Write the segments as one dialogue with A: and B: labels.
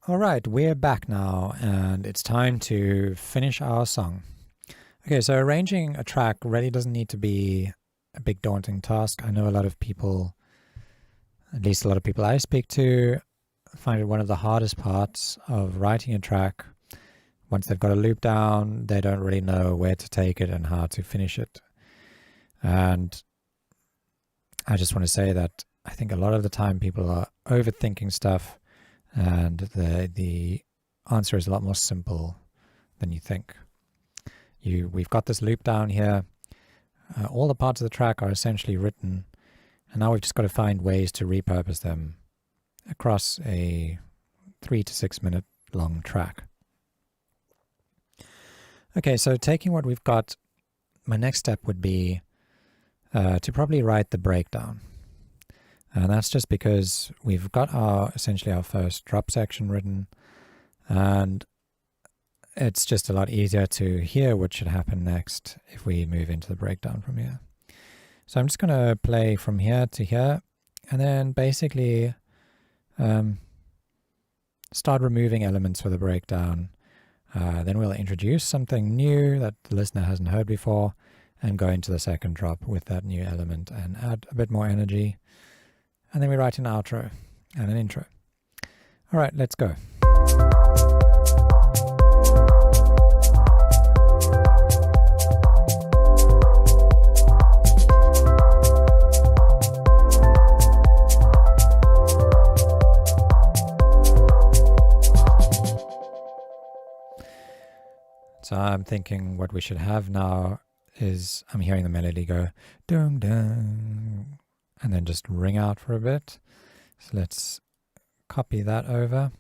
A: Alright, we're back now, and it's time to finish our song. Okay, so arranging a track really doesn't need to be a big daunting task. I know a lot of people, at least a lot of people I speak to, find it one of the hardest parts of writing a track. Once they've got a loop down, they don't really know where to take it and how to finish it. And I just want to say that I think a lot of the time people are overthinking stuff, and the answer is a lot more simple than you think. We've got this loop down here. All the parts of the track are essentially written, and now we've just got to find ways to repurpose them across a 3 to 6 minute long track. Okay, so taking what we've got, my next step would be to probably write the breakdown. And that's just because we've got essentially our first drop section written, and it's just a lot easier to hear what should happen next if we move into the breakdown from here. So I'm just going to play from here to here, and then basically start removing elements for the breakdown. Then we'll introduce something new that the listener hasn't heard before, and go into the second drop with that new element and add a bit more energy. And then we write an outro and an intro. All right, let's go. So I'm thinking what we should have now is I'm hearing the melody go dum dum, and then just ring out for a bit. So let's copy that over.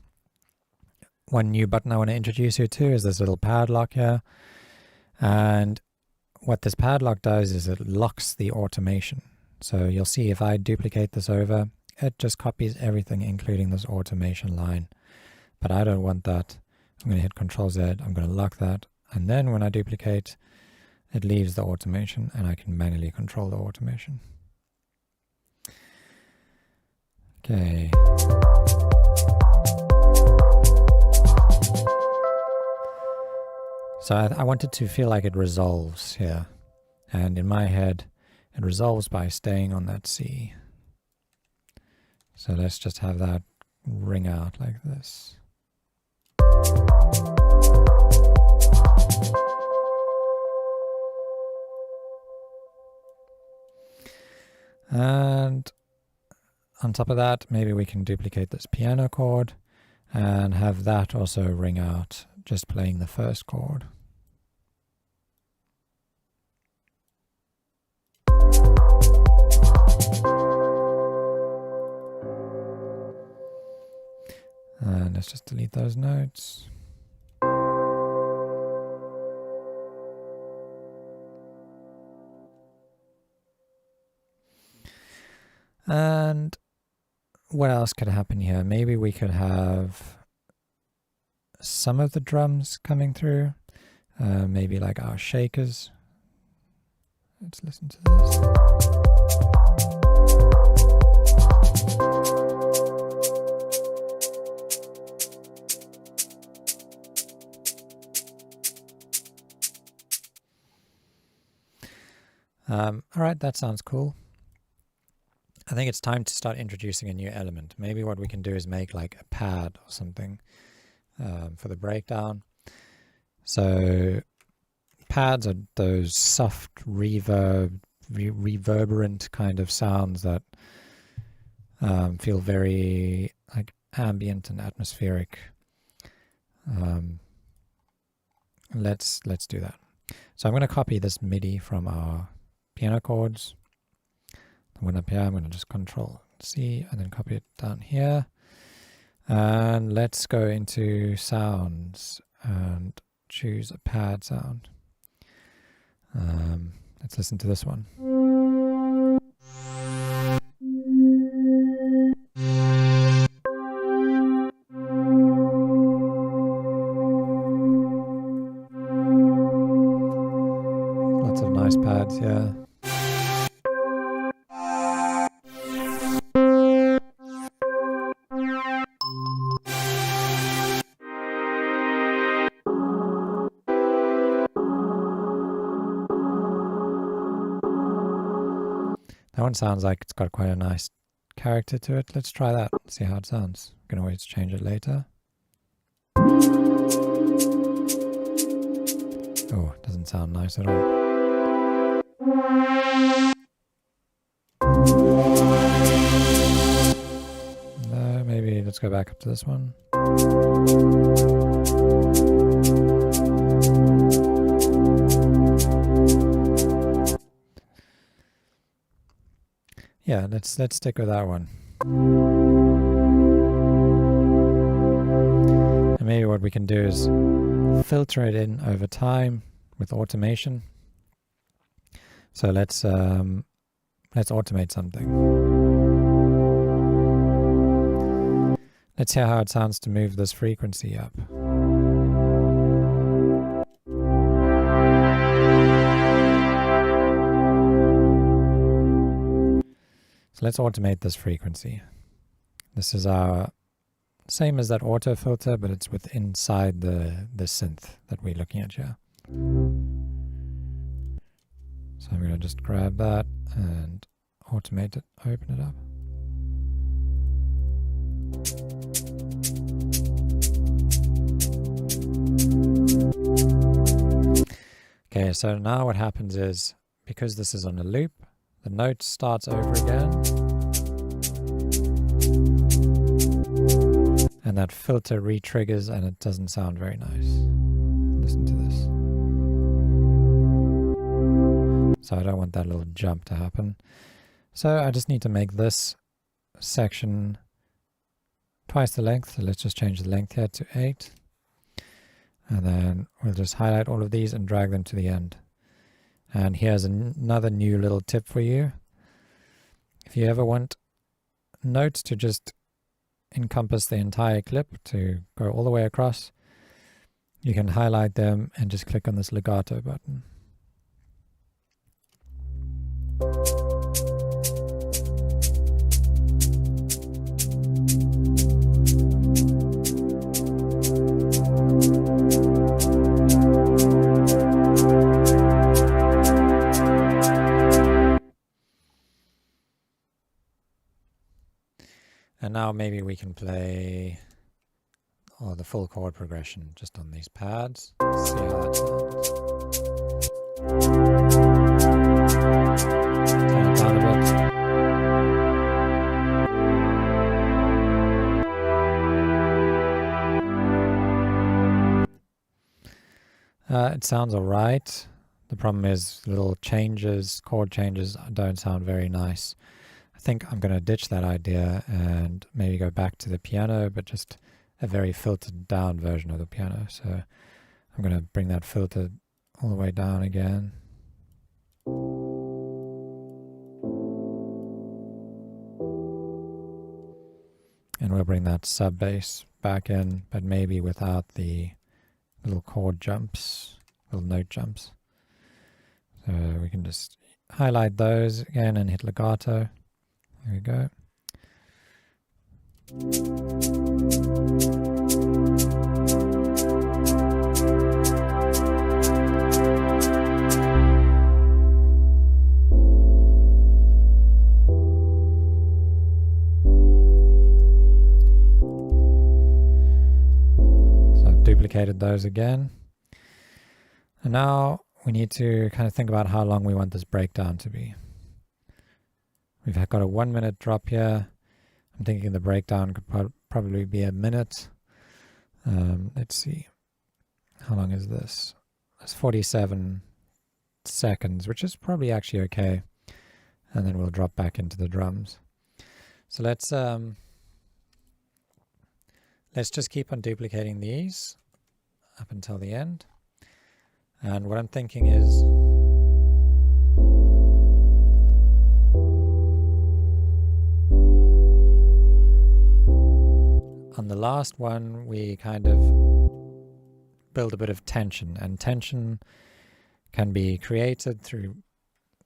A: One new button I want to introduce you to is this little padlock here. And what this padlock does is it locks the automation. So you'll see if I duplicate this over, it just copies everything, including this automation line. But I don't want that. I'm going to hit Control Z, I'm going to lock that. And then when I duplicate, it leaves the automation, and I can manually control the automation. Okay. So I wanted to feel like it resolves here. And in my head, it resolves by staying on that C. So let's just have that ring out like this. And on top of that, maybe we can duplicate this piano chord and have that also ring out, just playing the first chord. And let's just delete those notes. And what else could happen here? Maybe we could have some of the drums coming through, maybe like our shakers. Let's listen to this. All right, that sounds cool. I think it's time to start introducing a new element. Maybe what we can do is make like a pad or something for the breakdown. So pads are those soft reverberant kind of sounds that feel very like ambient and atmospheric. Let's do that. So I'm going to copy this MIDI from our piano chords. When up here, I'm going to just Control C and then copy it down here. And let's go into sounds and choose a pad sound. Let's listen to this one. Lots of nice pads here. That one sounds like it's got quite a nice character to it. Let's try that, see how it sounds. You can always change it later. Oh, doesn't sound nice at all. No, maybe let's go back up to this one. Yeah, let's stick with that one. And maybe what we can do is filter it in over time with automation. So let's automate something. Let's hear how it sounds to move this frequency up. So let's automate this frequency. This is our same as that auto filter, but it's with inside the synth that we're looking at here. So I'm going to just grab that and automate it, open it up. Okay, so now what happens is, because this is on a loop, the note starts over again. And that filter re-triggers and it doesn't sound very nice. Listen to this. So I don't want that little jump to happen. So I just need to make this section twice the length. So let's just change the length here to 8. And then we'll just highlight all of these and drag them to the end. And here's another new little tip for you. If you ever want notes to just encompass the entire clip, to go all the way across, you can highlight them and just click on this legato button. And now maybe we can play the full chord progression just on these pads. See how that sounds. Turn it down a bit. It sounds alright. The problem is little changes, chord changes don't sound very nice. I think I'm going to ditch that idea and maybe go back to the piano, but just a very filtered down version of the piano. So I'm going to bring that filter all the way down again. And we'll bring that sub bass back in, but maybe without the little chord jumps, little note jumps. So we can just highlight those again and hit legato. There we go. So I've duplicated those again. And now we need to kind of think about how long we want this breakdown to be. We've got a 1 minute drop here. I'm thinking the breakdown could probably be a minute. Let's see. How long is this? That's 47 seconds, which is probably actually okay. And then we'll drop back into the drums. So let's just keep on duplicating these up until the end. And what I'm thinking is, on the last one, we kind of build a bit of tension, and tension can be created through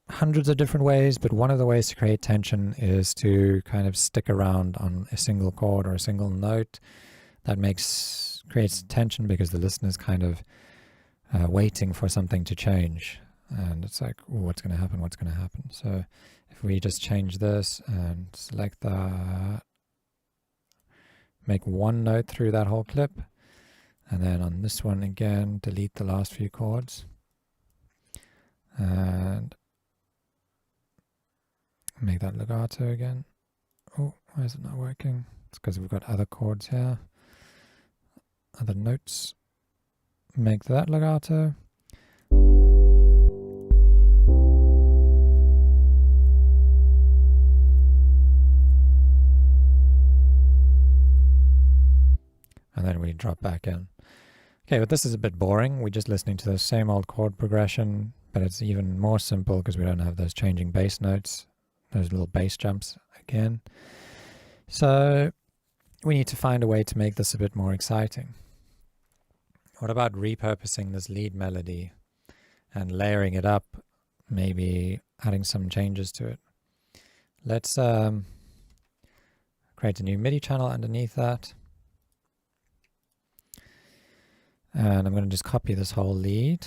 A: hundreds of different ways, but one of the ways to create tension is to kind of stick around on a single chord or a single note. That creates tension because the listener's kind of waiting for something to change. and it's like, ooh, what's going to happen? What's going to happen? So if we just change this and select that, make one note through that whole clip, and then on this one again, delete the last few chords, and make that legato again. Oh, why is it not working? It's because we've got other chords here, other notes. Make that legato. And then we drop back in. Okay, but this is a bit boring. We're just listening to the same old chord progression, but it's even more simple because we don't have those changing bass notes, those little bass jumps again. So we need to find a way to make this a bit more exciting. What about repurposing this lead melody and layering it up, maybe adding some changes to it? Let's create a new MIDI channel underneath that. And I'm going to just copy this whole lead.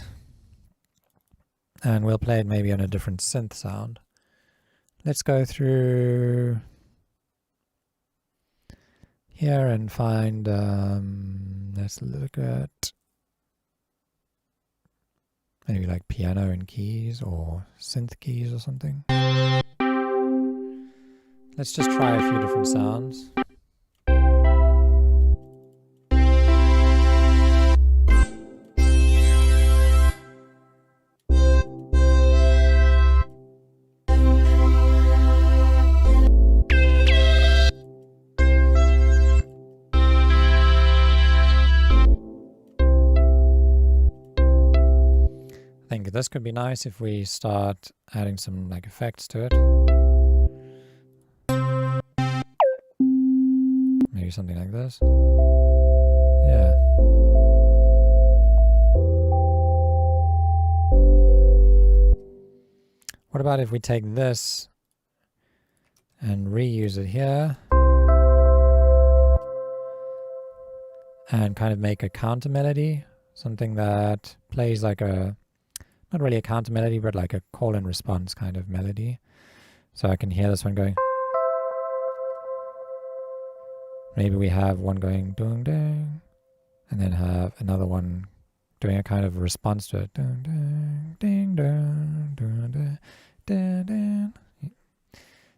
A: And we'll play it maybe on a different synth sound. Let's go through here and find, let's look at maybe like piano and keys or synth keys or something. Let's just try a few different sounds. I think this could be nice if we start adding some like effects to it. Maybe something like this. Yeah. What about if we take this and reuse it here and kind of make a counter melody, something that plays like a, not really a counter melody, but like a call and response kind of melody. So I can hear this one going. Maybe we have one going ding ding, and then have another one doing a kind of response to it. Ding ding ding ding ding ding ding ding.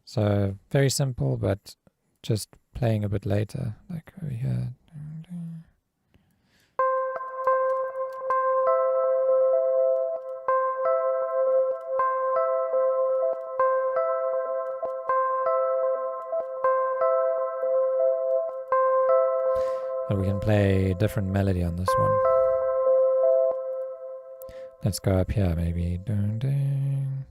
A: So very simple, but just playing a bit later, like over here. Ding, ding. But we can play a different melody on this one. Let's go up here, maybe. Ding, ding.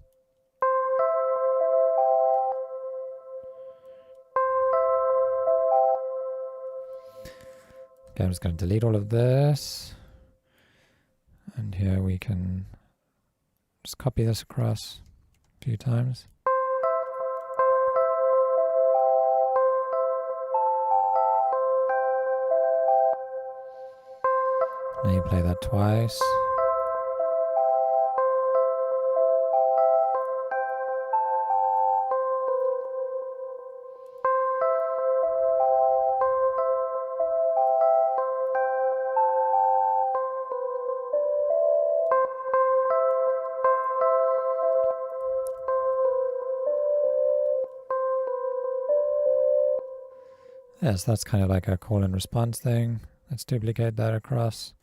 A: Okay, I'm just going to delete all of this. And here we can just copy this across a few times. Now you play that twice. Yes, that's kind of like a call and response thing. Let's duplicate that across.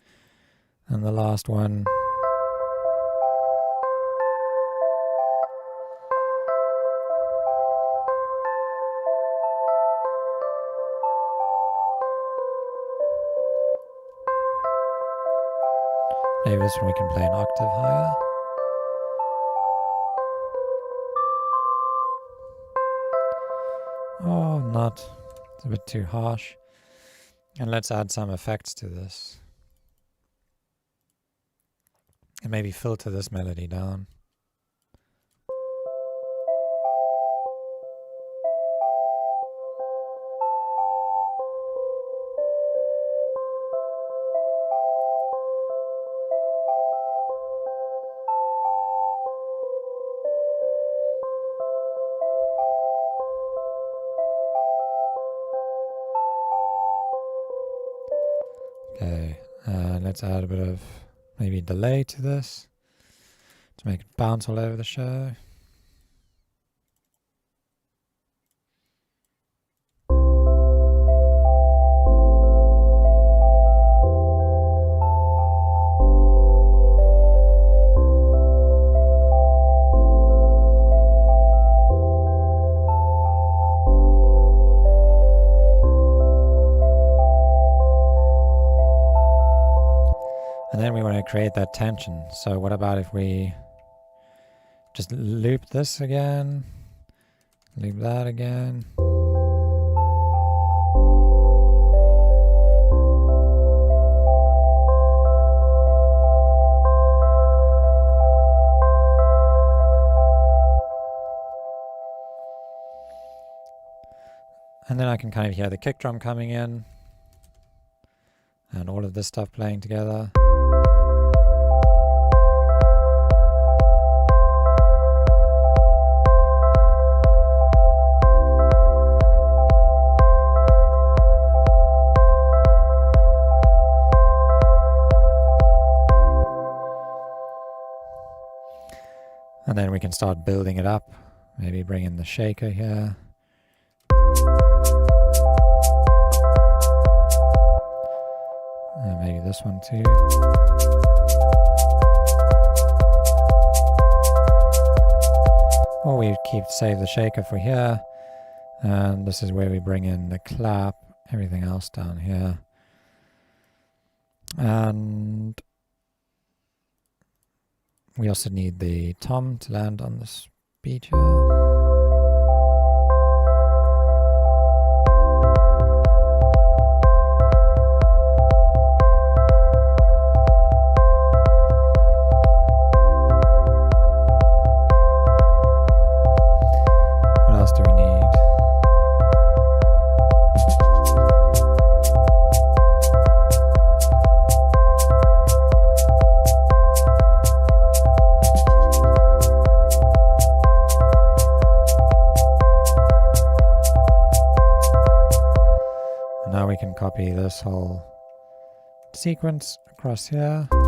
A: And the last one. Maybe this one we can play an octave higher. Oh, not. It's a bit too harsh. And let's add some effects to this. And maybe filter this melody down. Okay, let's add a bit of maybe delay to this to make it bounce all over the show. And then we want to create that tension. So what about if we just loop this again, loop that again. And then I can kind of hear the kick drum coming in and all of this stuff playing together. And then we can start building it up. Maybe bring in the shaker here. And maybe this one too. Or we save the shaker for here. And this is where we bring in the clap, everything else down here. And we also need the tom to land on this beat here. What else do we need? Now we can copy this whole sequence across here. So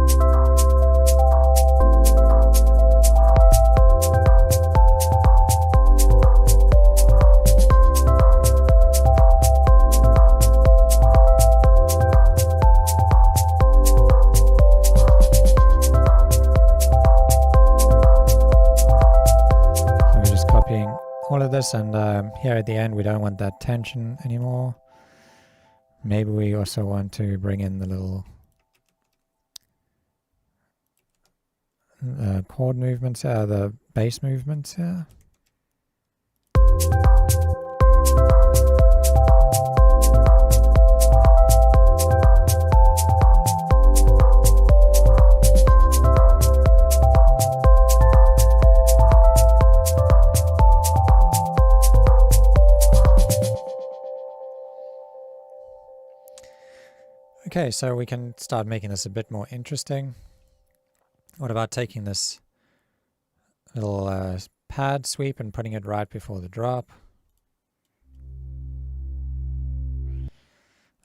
A: we're just copying all of this, and here at the end we don't want that tension anymore. Maybe we also want to bring in the little chord movements, the bass movements here. Okay, so we can start making this a bit more interesting. What about taking this little pad sweep and putting it right before the drop?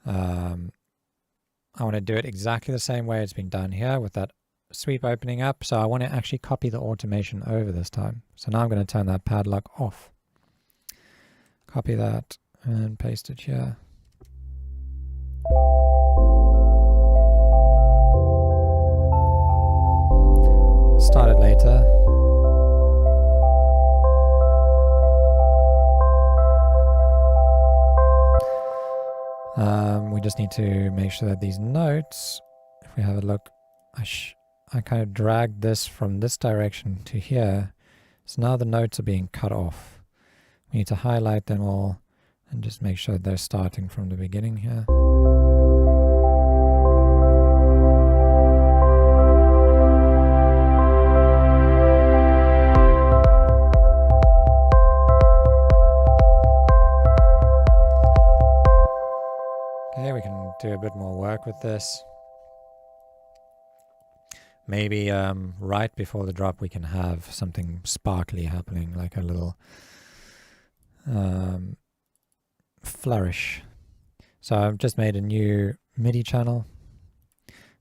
A: I want to do it exactly the same way it's been done here with that sweep opening up. So I want to actually copy the automation over this time. So now I'm going to turn that padlock off. Copy that and paste it here. Start it later. We just need to make sure that these notes, if we have a look, I kind of dragged this from this direction to here. So now the notes are being cut off. We need to highlight them all and just make sure they're starting from the beginning here. Okay, we can do a bit more work with this. Maybe right before the drop we can have something sparkly happening, like a little flourish. So I've just made a new MIDI channel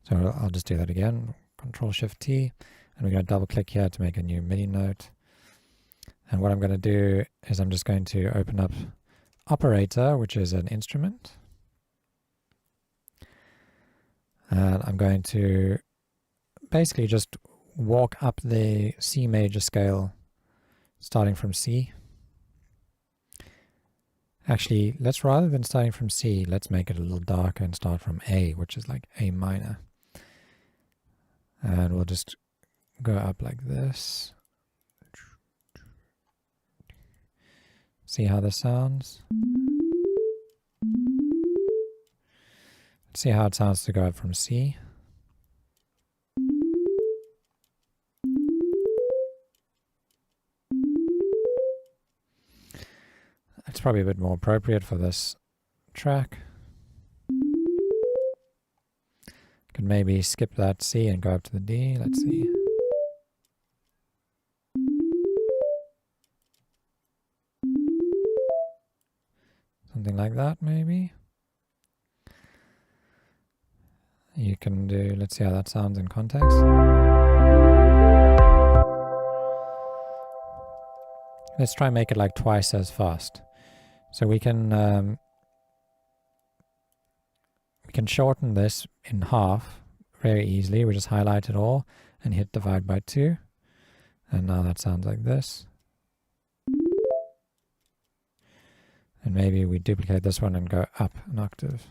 A: So I'll just do that again, Control-Shift-T, and we're going to double click here to make a new MIDI note. And what I'm going to do is I'm just going to open up Operator, which is an instrument. And I'm going to basically just walk up the C major scale, starting from C. Actually, let's, rather than starting from C, let's make it a little darker and start from A, which is like A minor. And we'll just go up like this. See how this sounds? Let's see how it sounds to go up from C. It's probably a bit more appropriate for this track. Could maybe skip that C and go up to the D. Let's see. Something like that, maybe. You can do, let's see how that sounds in context. Let's try and make it like twice as fast. So we can shorten this in half very easily. We just highlight it all and hit divide by 2. And now that sounds like this. And maybe we duplicate this one and go up an octave.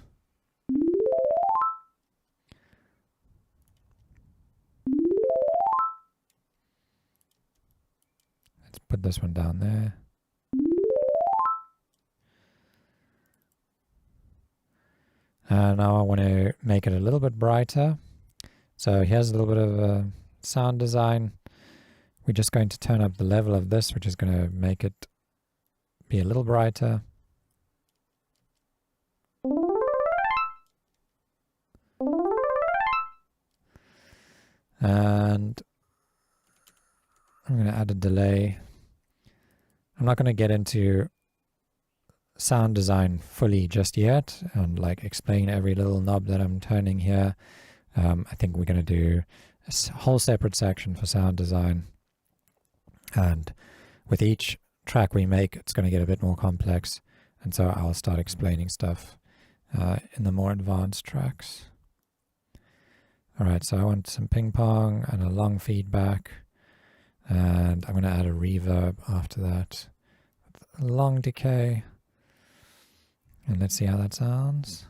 A: Let's put this one down there. And now I want to make it a little bit brighter. So here's a little bit of a sound design. We're just going to turn up the level of this, which is going to make it be a little brighter. And I'm going to add a delay. I'm not going to get into sound design fully just yet and like explain every little knob that I'm turning here. I think we're going to do a whole separate section for sound design, and with each track we make it's going to get a bit more complex, and so I'll start explaining stuff in the more advanced tracks. Alright, so I want some ping pong and a long feedback, and I'm going to add a reverb after that, a long decay. And let's see how that sounds.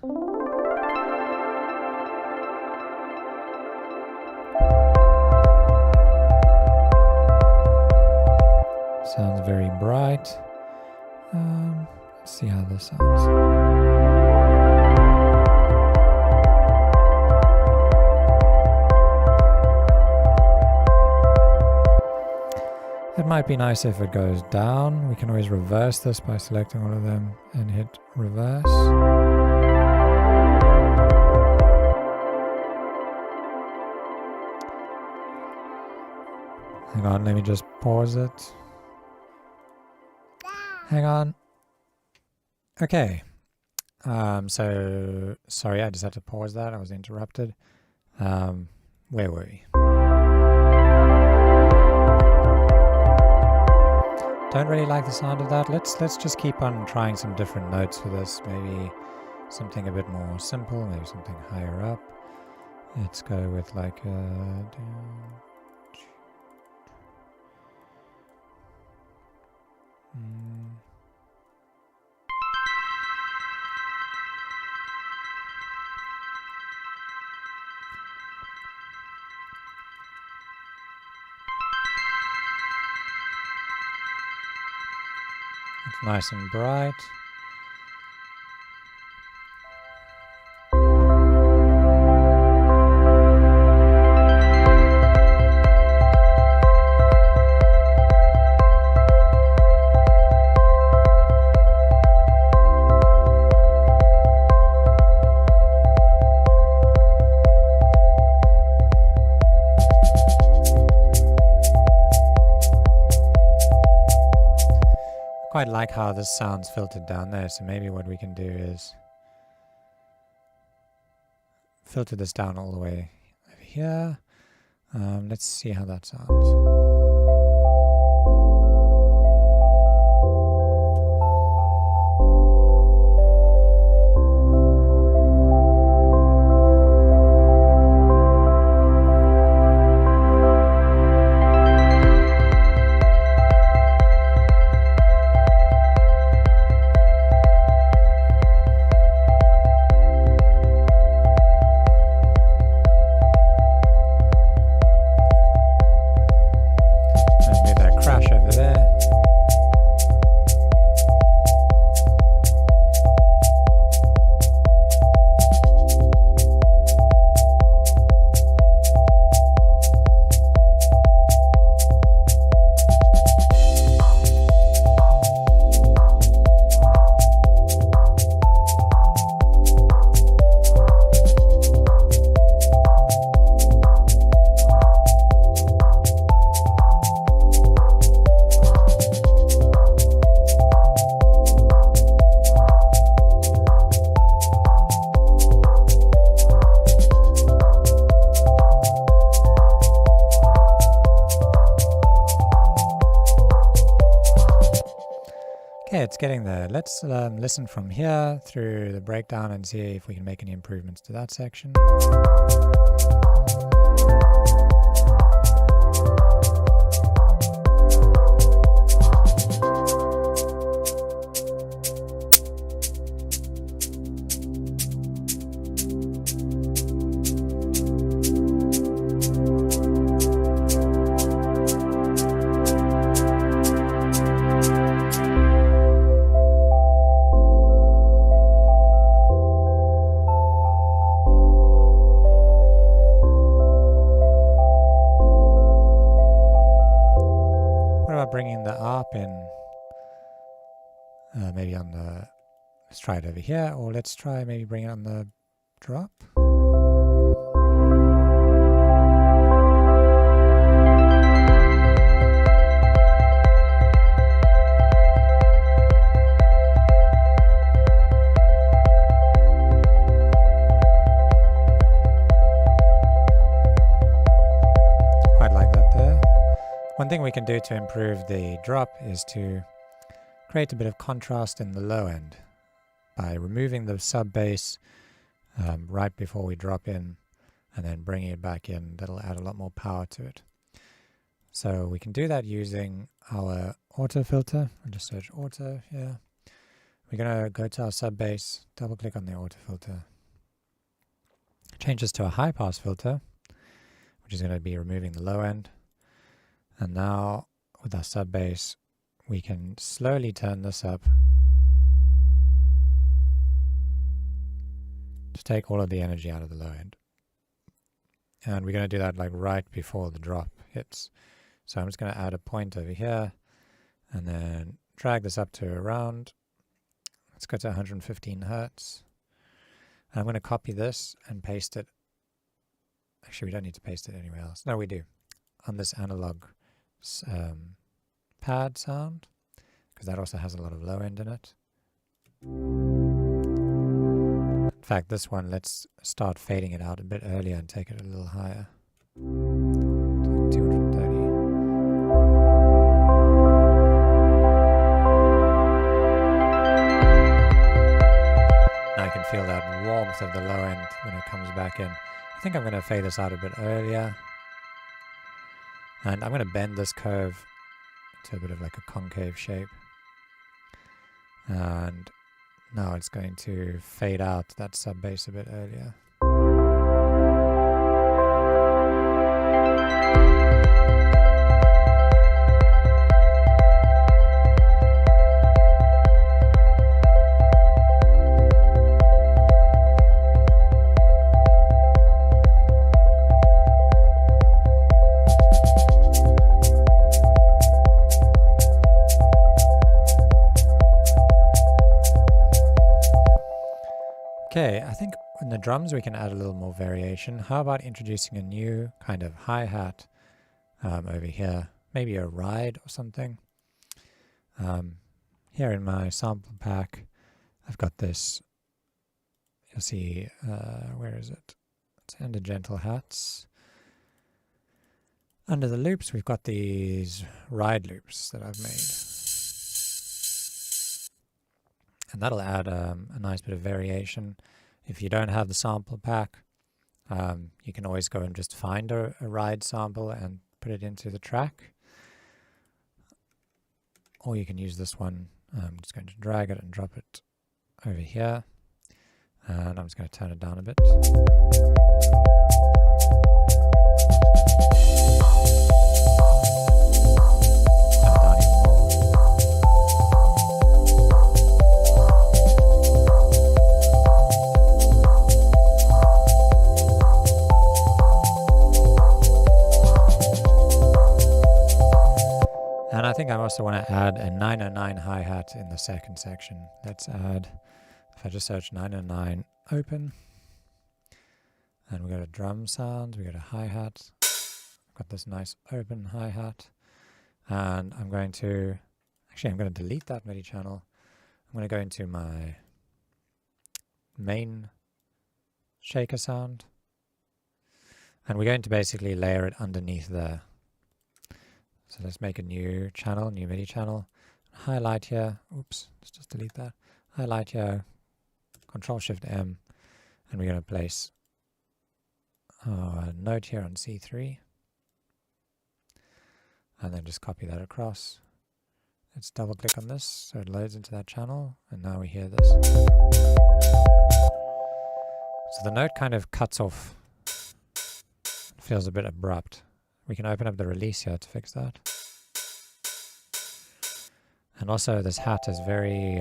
A: Sounds very bright. Let's see how this sounds. It might be nice if it goes down. We can always reverse this by selecting all of them and hit reverse. Hang on, let me just pause it. Hang on. Okay. So, sorry, I just had to pause that. I was interrupted. Where were we? Don't really like the sound of that. Let's just keep on trying some different notes for this. Maybe something a bit more simple, maybe something higher up. Let's go with like a... It's nice and bright. Quite like how this sounds filtered down there, so maybe what we can do is filter this down all the way over here. Let's see how that sounds. Okay, it's getting there. Let's listen from here through the breakdown and see if we can make any improvements to that section. Bringing the ARP in, maybe on the, let's try it over here, or let's try maybe bring it on the drop. One thing we can do to improve the drop is to create a bit of contrast in the low end by removing the sub bass right before we drop in and then bringing it back in. That'll add a lot more power to it. So we can do that using our auto filter. I'll just search auto here. We're going to go to our sub bass, double click on the auto filter, change this to a high pass filter, which is going to be removing the low end. And now with our sub bass, we can slowly turn this up to take all of the energy out of the low end. And we're going to do that like right before the drop hits. So I'm just going to add a point over here and then drag this up to around, let's go to 115 Hertz. And I'm going to copy this and paste it. Actually, we don't need to paste it anywhere else. No, we do. On this analog pad sound, because that also has a lot of low end in it. In fact, this one, let's start fading it out a bit earlier and take it a little higher. Like 230. Now I can feel that warmth of the low end when it comes back in. I think I'm going to fade this out a bit earlier. And I'm going to bend this curve to a bit of like a concave shape. And now it's going to fade out that sub bass a bit earlier. Okay, I think in the drums we can add a little more variation. How about introducing a new kind of hi-hat over here? Maybe a ride or something. Here in my sample pack, I've got this, you'll see, where is it? hat and a gentle hats. Under the loops, we've got these ride loops that I've made. And that'll add a nice bit of variation. If you don't have the sample pack, you can always go and just find a ride sample and put it into the track. Or you can use this one. I'm just going to drag it and drop it over here. And I'm just going to turn it down a bit. And I think I also want to add a 909 hi-hat in the second section. Let's add, if I just search 909 open, and we go to drum sounds, we go to hi-hat, got this nice open hi-hat, and I'm going to delete that MIDI channel. I'm going to go into my main shaker sound, and we're going to basically layer it underneath there. So let's make a new channel, new MIDI channel. Highlight here. Oops, let's just delete that. Highlight here. Control-Shift-M. And we're going to place a note here on C3. And then just copy that across. Let's double click on this so it loads into that channel. And now we hear this. So the note kind of cuts off. It feels a bit abrupt. We can open up the release here to fix that. And also this hat is very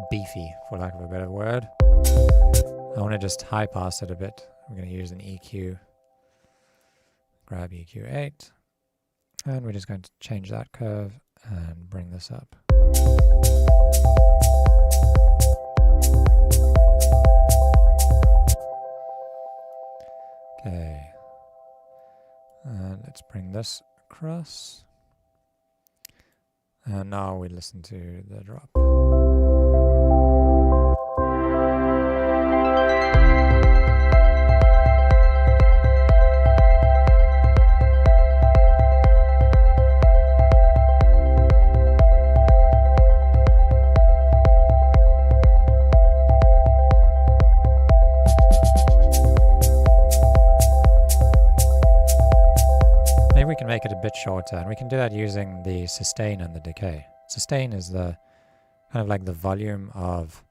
A: beefy, for lack of a better word. I want to just high pass it a bit. We're going to use an EQ. Grab EQ8. And we're just going to change that curve and bring this up. Okay, and let's bring this across. And now we listen to the drop. We can make it a bit shorter, and we can do that using the sustain and the decay. Sustain is the kind of like the volume of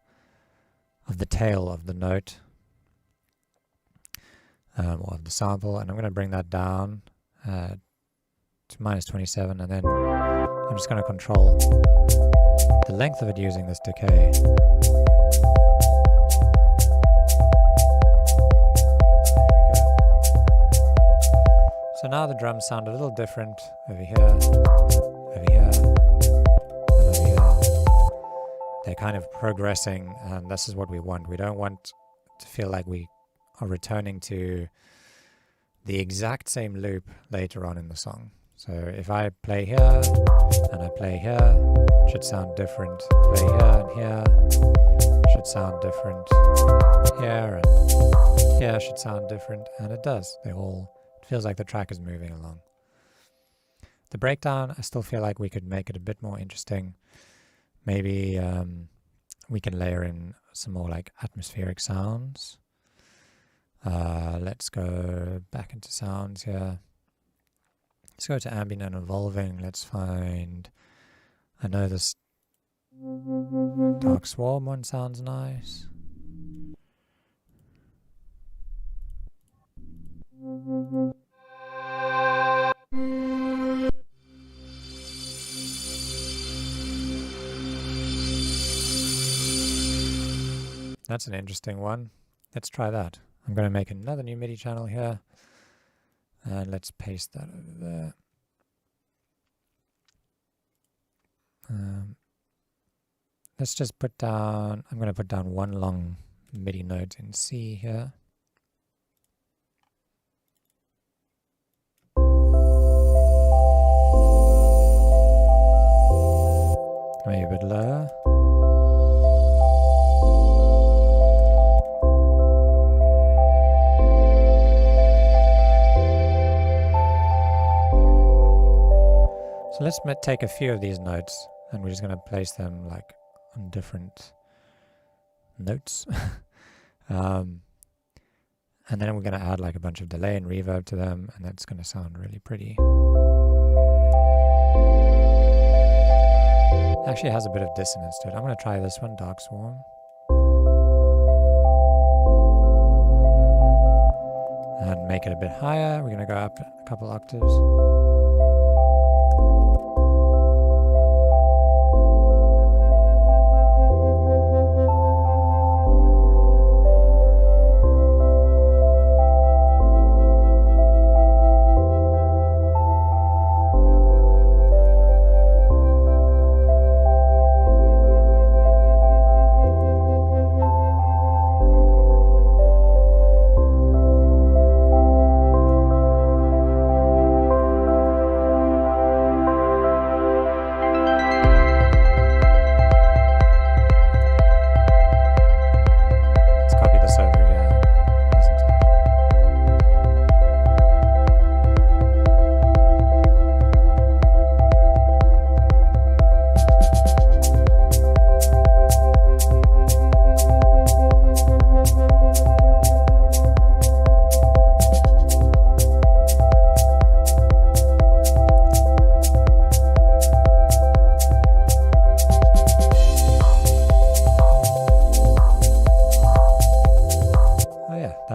A: the tail of the note or of the sample, and I'm going to bring that down to -27, and then I'm just going to control the length of it using this decay. So now the drums sound a little different over here, over here, and over here. They're kind of progressing, and this is what we want. We don't want to feel like we are returning to the exact same loop later on in the song. So if I play here, and I play here, it should sound different. Play here and here, it should sound different. Here and here should sound different, and it does. It feels like the track is moving along. The breakdown, I still feel like we could make it a bit more interesting. Maybe we can layer in some more like atmospheric sounds. Let's go back into sounds here. Let's go to ambient and evolving. Let's find, I know this Dark Swarm one sounds nice. That's an interesting one. Let's try that. I'm going to make another new MIDI channel here. And let's paste that over there. Let's just put down, I'm going to put down one long MIDI note in C here. Maybe a bit lower. let's take a few of these notes and we're just going to place them like on different notes. And then we're going to add like a bunch of delay and reverb to them, and that's going to sound really pretty. Actually, it has a bit of dissonance to it. I'm going to try this one, Dark Swarm. And make it a bit higher. We're going to go up a couple octaves.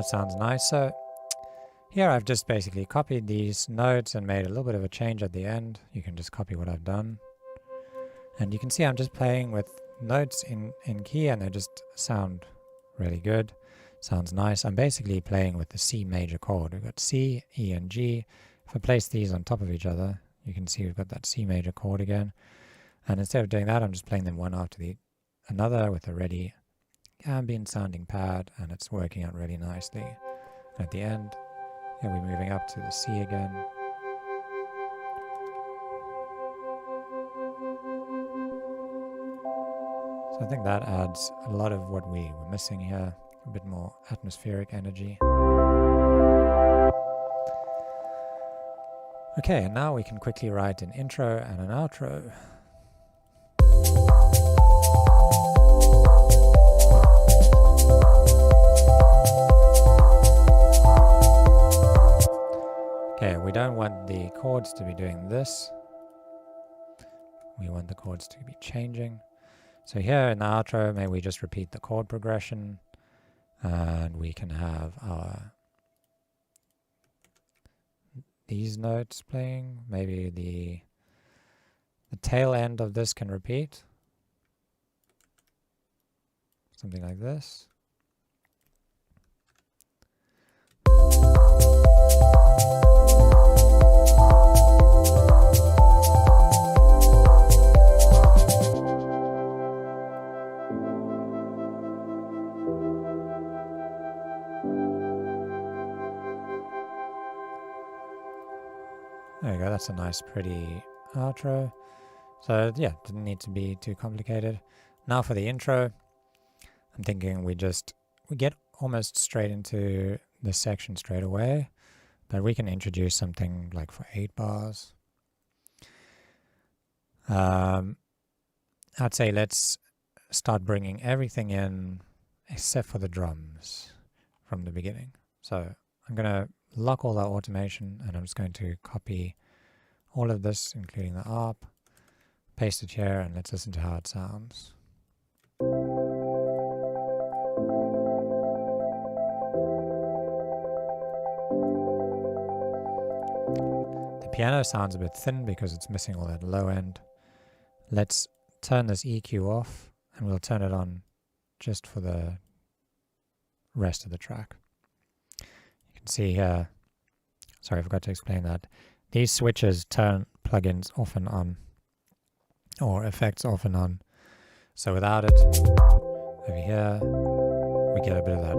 A: Sounds nice. So here I've just basically copied these notes and made a little bit of a change at the end. You can just copy what I've done. And you can see I'm just playing with notes in key and they just sound really good. Sounds nice. I'm basically playing with the C major chord. We've got C, E, and G. If I place these on top of each other, you can see we've got that C major chord again. And instead of doing that, I'm just playing them one after the another with a ready ambient sounding pad, and it's working out really nicely. At the end, yeah, we're moving up to the C again. So I think that adds a lot of what we were missing here, a bit more atmospheric energy. Okay, and now we can quickly write an intro and an outro. Okay, we don't want the chords to be doing this. We want the chords to be changing. So here in the outro, maybe we just repeat the chord progression, and we can have these notes playing. Maybe the tail end of this can repeat. Something like this. There you go, that's a nice pretty outro. So yeah, didn't need to be too complicated. Now for the intro, I'm thinking we get almost straight into this section straight away, but we can introduce something like for 8 bars. I'd say let's start bringing everything in except for the drums from the beginning. So I'm going to lock all that automation, and I'm just going to copy all of this, including the ARP, paste it here, and let's listen to how it sounds. The piano sounds a bit thin because it's missing all that low end. Let's turn this EQ off, and we'll turn it on just for the rest of the track. See here, sorry, I forgot to explain that. These switches turn plugins off and on, or effects off and on. So without it, over here, we get a bit of that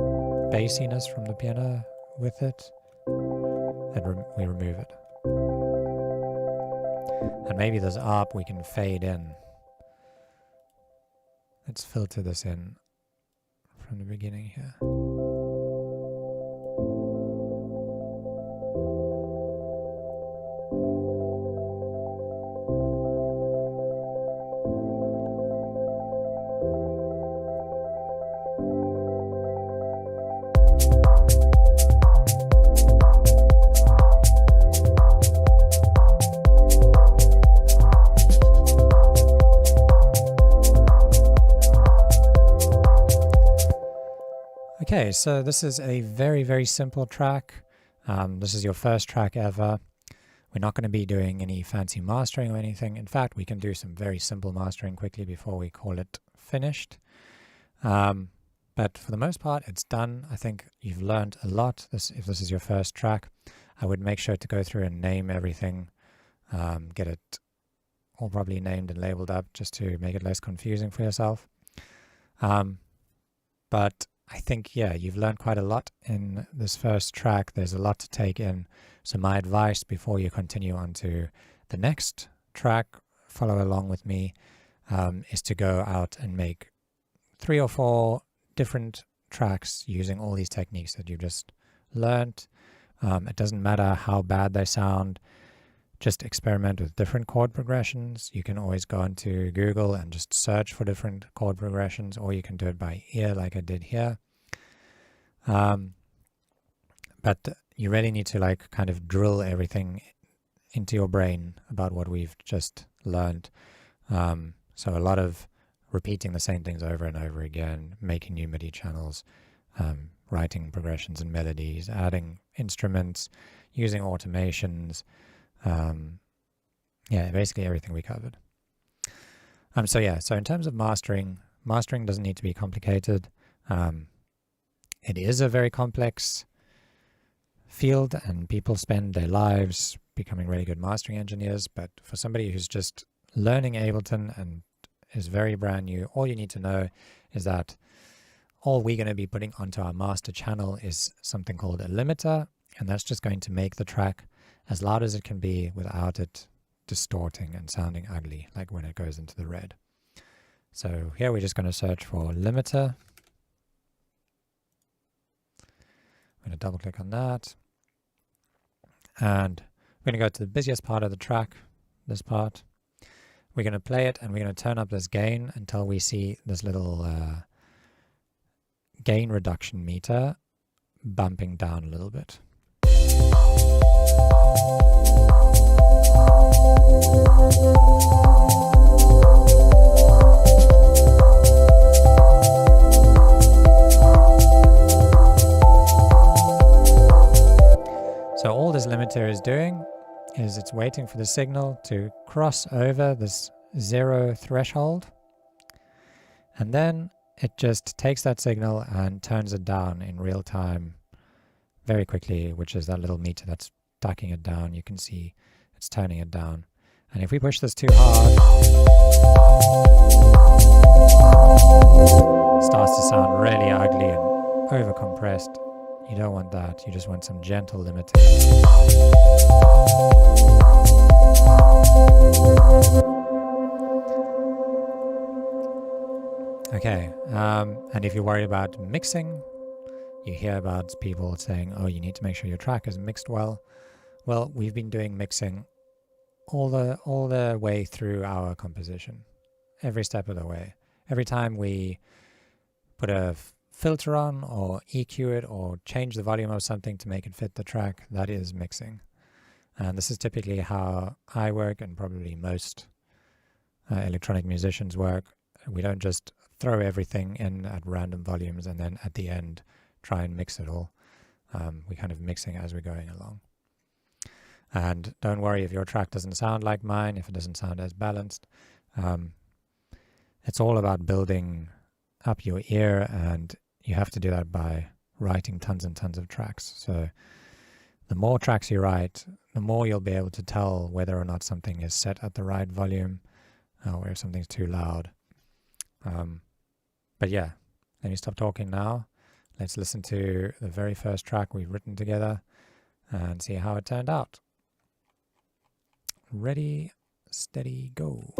A: bassiness from the piano with it, and we remove it. And maybe this ARP we can fade in. Let's filter this in from the beginning here. Okay, so this is a very, very simple track. This is your first track ever. We're not going to be doing any fancy mastering or anything. In fact, we can do some very simple mastering quickly before we call it finished. But for the most part, it's done. I think you've learned a lot. If this is your first track, I would make sure to go through and name everything, get it all probably named and labeled up just to make it less confusing for yourself. But I think, yeah, you've learned quite a lot in this first track. There's a lot to take in. So my advice before you continue on to the next track, follow along with me, is to go out and make 3 or 4 different tracks using all these techniques that you just learned. It doesn't matter how bad they sound. Just experiment with different chord progressions. You can always go onto Google and just search for different chord progressions, or you can do it by ear like I did here. But you really need to like kind of drill everything into your brain about what we've just learned. So a lot of repeating the same things over and over again, making new MIDI channels, writing progressions and melodies, adding instruments, using automations, yeah, basically everything we covered. So in terms of mastering doesn't need to be complicated. It is a very complex field, and people spend their lives becoming really good mastering engineers, but for somebody who's just learning Ableton and is very brand new, all you need to know is that all we're going to be putting onto our master channel is something called a limiter, and that's just going to make the track as loud as it can be without it distorting and sounding ugly, like when it goes into the red. So here we're just going to search for limiter. I'm going to double click on that. And we're going to go to the busiest part of the track, this part. We're going to play it and we're going to turn up this gain until we see this little gain reduction meter bumping down a little bit. So all this limiter is doing is it's waiting for the signal to cross over this 0 threshold, and then it just takes that signal and turns it down in real time very quickly, which is that little meter that's tucking it down. You can see it's turning it down. And if we push this too hard, it starts to sound really ugly and over-compressed. You don't want that. You just want some gentle limiting. Okay, and if you're worried about mixing, you hear about people saying, oh, you need to make sure your track is mixed well. Well, we've been doing mixing all the way through our composition, every step of the way. Every time we put a filter on or EQ it or change the volume of something to make it fit the track, that is mixing. And this is typically how I work, and probably most electronic musicians work. We don't just throw everything in at random volumes and then at the end try and mix it all. We're kind of mixing as we're going along. And don't worry if your track doesn't sound like mine, if it doesn't sound as balanced. It's all about building up your ear, and you have to do that by writing tons and tons of tracks. So the more tracks you write, the more you'll be able to tell whether or not something is set at the right volume or if something's too loud. But yeah, let me stop talking now. Let's listen to the very first track we've written together and see how it turned out. Ready, steady, go.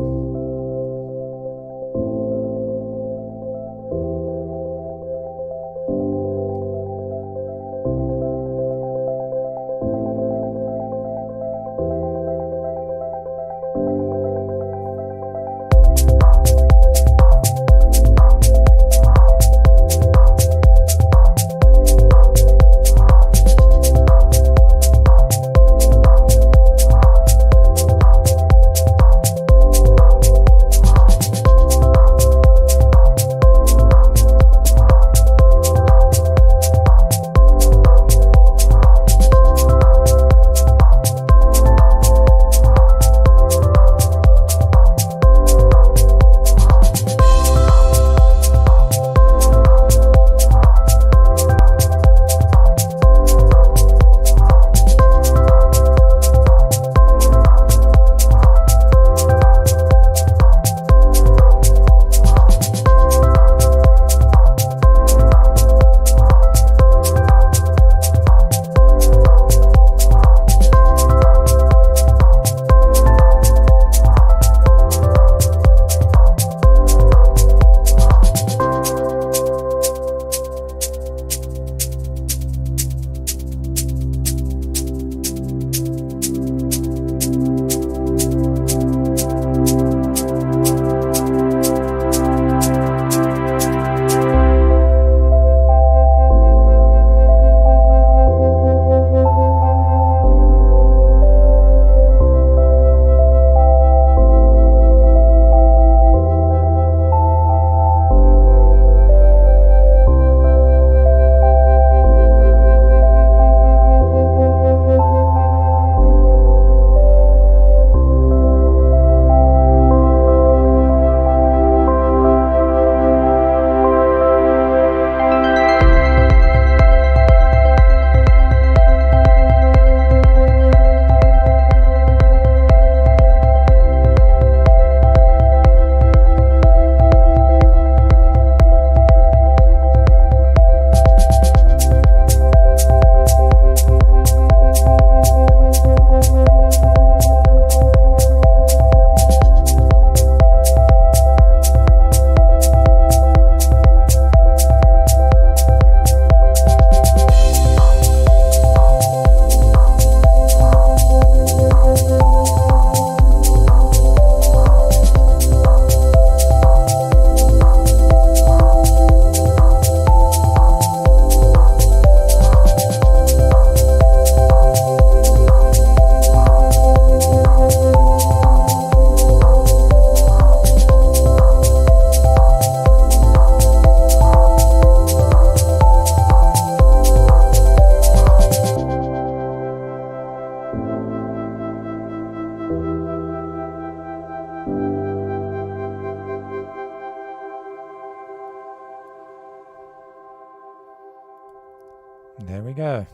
A: There we go.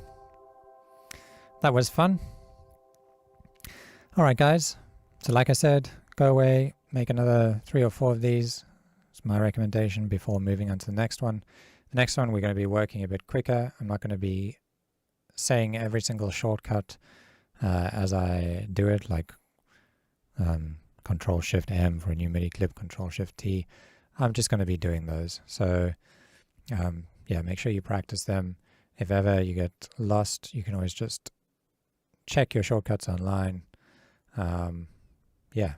A: That was fun. All right, guys. So like I said, go away, make another 3 or 4 of these. It's my recommendation before moving on to the next one. The next one, we're going to be working a bit quicker. I'm not going to be saying every single shortcut as I do it, like Control-Shift-M for a new MIDI clip, Control-Shift-T. I'm just going to be doing those. So yeah, make sure you practice them. If ever you get lost, you can always just check your shortcuts online. Yeah.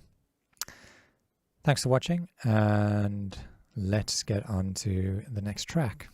A: Thanks for watching, and let's get on to the next track.